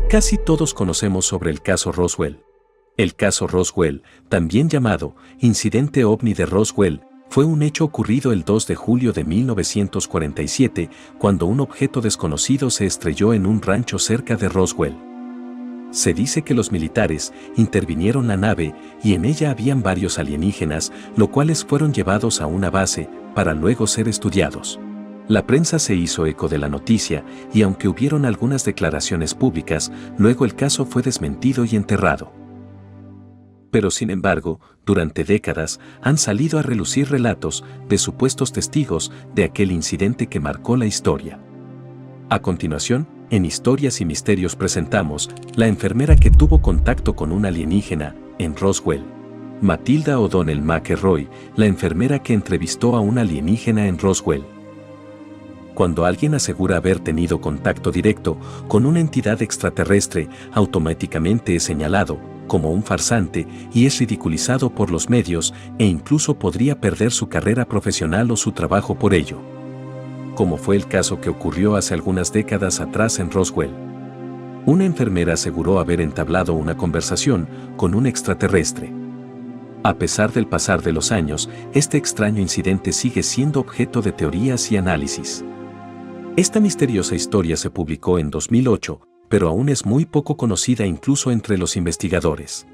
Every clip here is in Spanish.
Casi todos conocemos sobre el caso Roswell. El caso Roswell, también llamado Incidente OVNI de Roswell, fue un hecho ocurrido el 2 de julio de 1947, cuando un objeto desconocido se estrelló en un rancho cerca de Roswell. Se dice que los militares intervinieron la nave y en ella habían varios alienígenas, los cuales fueron llevados a una base para luego ser estudiados. La prensa se hizo eco de la noticia y aunque hubieron algunas declaraciones públicas, luego el caso fue desmentido y enterrado. Pero sin embargo, durante décadas han salido a relucir relatos de supuestos testigos de aquel incidente que marcó la historia. A continuación, en Historias y Misterios presentamos la enfermera que tuvo contacto con un alienígena en Roswell. Matilda O'Donnell McElroy, la enfermera que entrevistó a un alienígena en Roswell. Cuando alguien asegura haber tenido contacto directo con una entidad extraterrestre, automáticamente es señalado como un farsante y es ridiculizado por los medios e incluso podría perder su carrera profesional o su trabajo por ello. Como fue el caso que ocurrió hace algunas décadas atrás en Roswell. Una enfermera aseguró haber entablado una conversación con un extraterrestre. A pesar del pasar de los años, este extraño incidente sigue siendo objeto de teorías y análisis. Esta misteriosa historia se publicó en 2008, pero aún es muy poco conocida incluso entre los investigadores.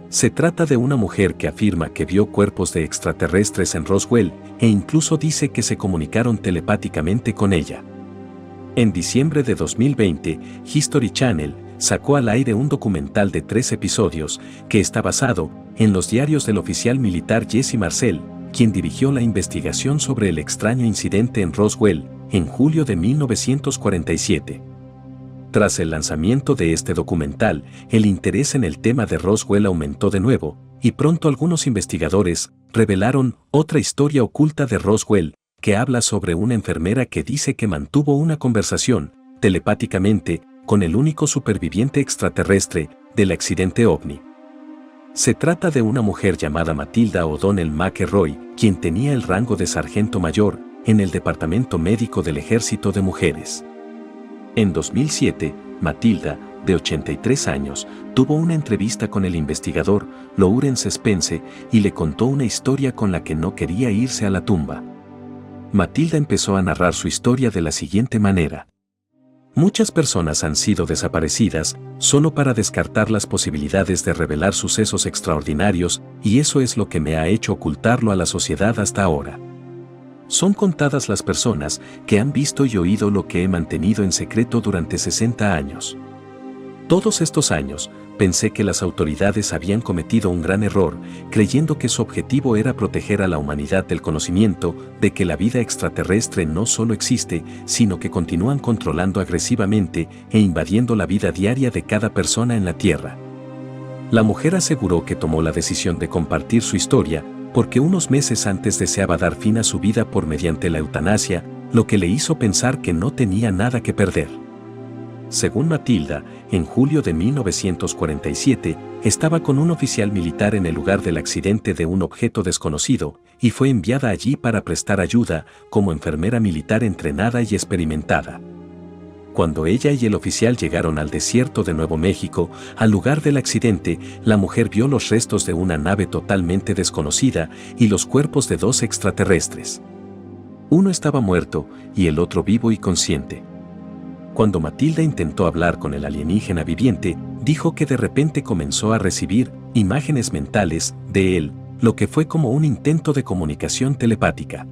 Se trata de una mujer que afirma que vio cuerpos de extraterrestres en Roswell e incluso dice que se comunicaron telepáticamente con ella. En diciembre de 2020, History Channel sacó al aire un documental de 3 episodios que está basado en los diarios del oficial militar Jesse Marcel, quien dirigió la investigación sobre el extraño incidente en Roswell en julio de 1947. Tras el lanzamiento de este documental, el interés en el tema de Roswell aumentó de nuevo, y pronto algunos investigadores revelaron otra historia oculta de Roswell, que habla sobre una enfermera que dice que mantuvo una conversación, telepáticamente, con el único superviviente extraterrestre del accidente OVNI. Se trata de una mujer llamada Matilda O'Donnell McElroy, quien tenía el rango de sargento mayor en el Departamento Médico del Ejército de Mujeres. En 2007, Matilda, de 83 años, tuvo una entrevista con el investigador Lawrence Spence y le contó una historia con la que no quería irse a la tumba. Matilda empezó a narrar su historia de la siguiente manera. Muchas personas han sido desaparecidas solo para descartar las posibilidades de revelar sucesos extraordinarios y eso es lo que me ha hecho ocultarlo a la sociedad hasta ahora. Son contadas las personas que han visto y oído lo que he mantenido en secreto durante 60 años. Todos estos años, pensé que las autoridades habían cometido un gran error, creyendo que su objetivo era proteger a la humanidad del conocimiento de que la vida extraterrestre no solo existe, sino que continúan controlando agresivamente e invadiendo la vida diaria de cada persona en la Tierra. La mujer aseguró que tomó la decisión de compartir su historia, porque unos meses antes deseaba dar fin a su vida por mediante la eutanasia, lo que le hizo pensar que no tenía nada que perder. Según Matilda, en julio de 1947, estaba con un oficial militar en el lugar del accidente de un objeto desconocido, y fue enviada allí para prestar ayuda como enfermera militar entrenada y experimentada. Cuando ella y el oficial llegaron al desierto de Nuevo México, al lugar del accidente, la mujer vio los restos de una nave totalmente desconocida y los cuerpos de 2 extraterrestres. Uno estaba muerto y el otro vivo y consciente. Cuando Matilda intentó hablar con el alienígena viviente, dijo que de repente comenzó a recibir imágenes mentales de él, lo que fue como un intento de comunicación telepática.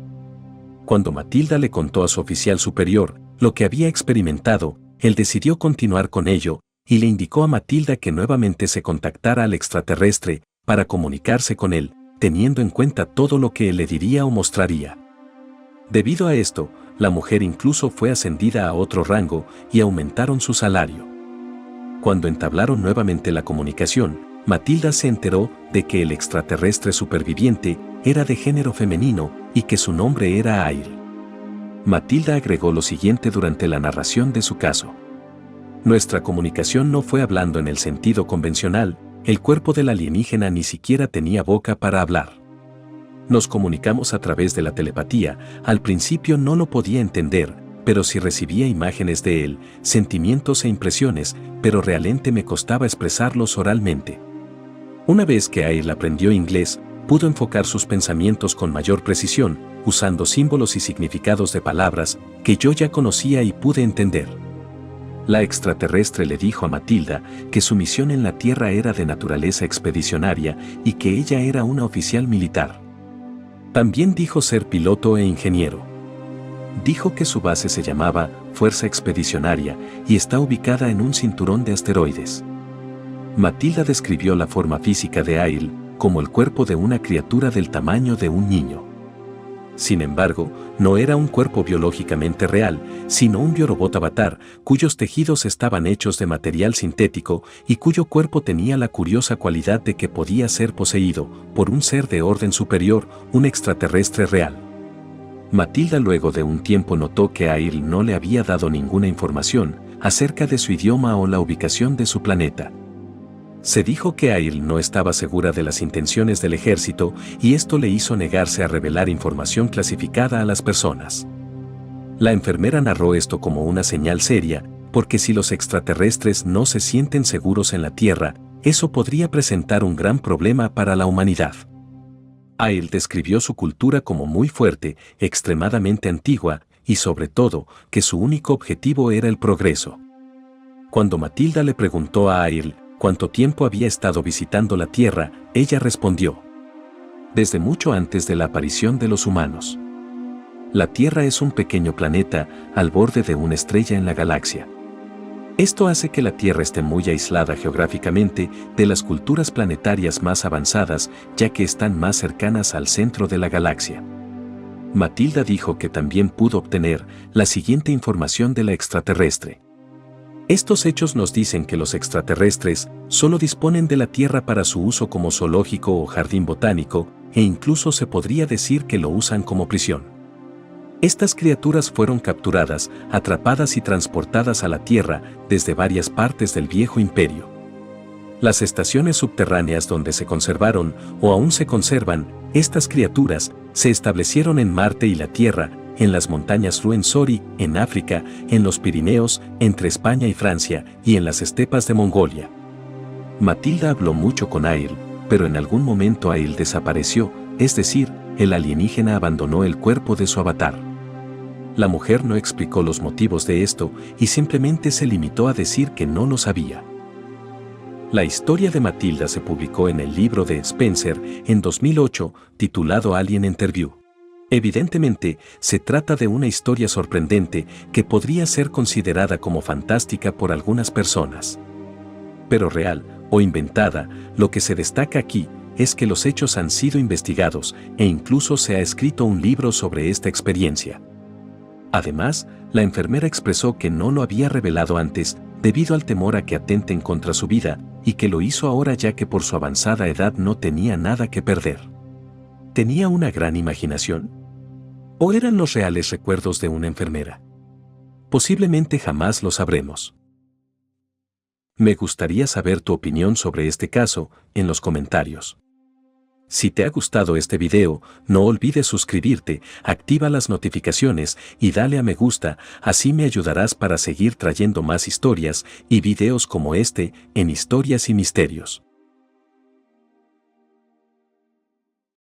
Cuando Matilda le contó a su oficial superior lo que había experimentado, él decidió continuar con ello y le indicó a Matilda que nuevamente se contactara al extraterrestre para comunicarse con él, teniendo en cuenta todo lo que él le diría o mostraría. Debido a esto, la mujer incluso fue ascendida a otro rango y aumentaron su salario. Cuando entablaron nuevamente la comunicación, Matilda se enteró de que el extraterrestre superviviente era de género femenino y que su nombre era Ail. Matilda agregó lo siguiente durante la narración de su caso. Nuestra comunicación no fue hablando en el sentido convencional, el cuerpo del alienígena ni siquiera tenía boca para hablar. Nos comunicamos a través de la telepatía, al principio no lo podía entender, pero sí recibía imágenes de él, sentimientos e impresiones, pero realmente me costaba expresarlos oralmente. Una vez que Airl aprendió inglés, pudo enfocar sus pensamientos con mayor precisión, usando símbolos y significados de palabras que yo ya conocía y pude entender. La extraterrestre le dijo a Matilda que su misión en la Tierra era de naturaleza expedicionaria y que ella era una oficial militar. También dijo ser piloto e ingeniero. Dijo que su base se llamaba Fuerza Expedicionaria y está ubicada en un cinturón de asteroides. Matilda describió la forma física de Airl como el cuerpo de una criatura del tamaño de un niño. Sin embargo, no era un cuerpo biológicamente real, sino un biorobot avatar, cuyos tejidos estaban hechos de material sintético y cuyo cuerpo tenía la curiosa cualidad de que podía ser poseído por un ser de orden superior, un extraterrestre real. Matilda luego de un tiempo notó que Airl no le había dado ninguna información acerca de su idioma o la ubicación de su planeta. Se dijo que Airl no estaba segura de las intenciones del ejército y esto le hizo negarse a revelar información clasificada a las personas. La enfermera narró esto como una señal seria, porque si los extraterrestres no se sienten seguros en la Tierra, eso podría presentar un gran problema para la humanidad. Airl describió su cultura como muy fuerte, extremadamente antigua, y sobre todo, que su único objetivo era el progreso. Cuando Matilda le preguntó a Airl cuánto tiempo había estado visitando la Tierra, ella respondió: desde mucho antes de la aparición de los humanos. La Tierra es un pequeño planeta al borde de una estrella en la galaxia. Esto hace que la Tierra esté muy aislada geográficamente de las culturas planetarias más avanzadas, ya que están más cercanas al centro de la galaxia. Matilda dijo que también pudo obtener la siguiente información de la extraterrestre. Estos hechos nos dicen que los extraterrestres solo disponen de la Tierra para su uso como zoológico o jardín botánico, e incluso se podría decir que lo usan como prisión. Estas criaturas fueron capturadas, atrapadas y transportadas a la Tierra desde varias partes del viejo imperio. Las estaciones subterráneas donde se conservaron o aún se conservan estas criaturas se establecieron en Marte y la Tierra, en las montañas Ruwenzori, en África, en los Pirineos, entre España y Francia, y en las estepas de Mongolia. Matilda habló mucho con Airl, pero en algún momento Airl desapareció, es decir, el alienígena abandonó el cuerpo de su avatar. La mujer no explicó los motivos de esto y simplemente se limitó a decir que no lo sabía. La historia de Matilda se publicó en el libro de Spencer en 2008, titulado Alien Interview. Evidentemente, se trata de una historia sorprendente que podría ser considerada como fantástica por algunas personas. Pero real o inventada, lo que se destaca aquí es que los hechos han sido investigados e incluso se ha escrito un libro sobre esta experiencia. Además, la enfermera expresó que no lo había revelado antes debido al temor a que atenten contra su vida y que lo hizo ahora ya que por su avanzada edad no tenía nada que perder. ¿Tenía una gran imaginación? ¿O eran los reales recuerdos de una enfermera? Posiblemente jamás lo sabremos. Me gustaría saber tu opinión sobre este caso en los comentarios. Si te ha gustado este video, no olvides suscribirte, activa las notificaciones y dale a me gusta, así me ayudarás para seguir trayendo más historias y videos como este en Historias y Misterios.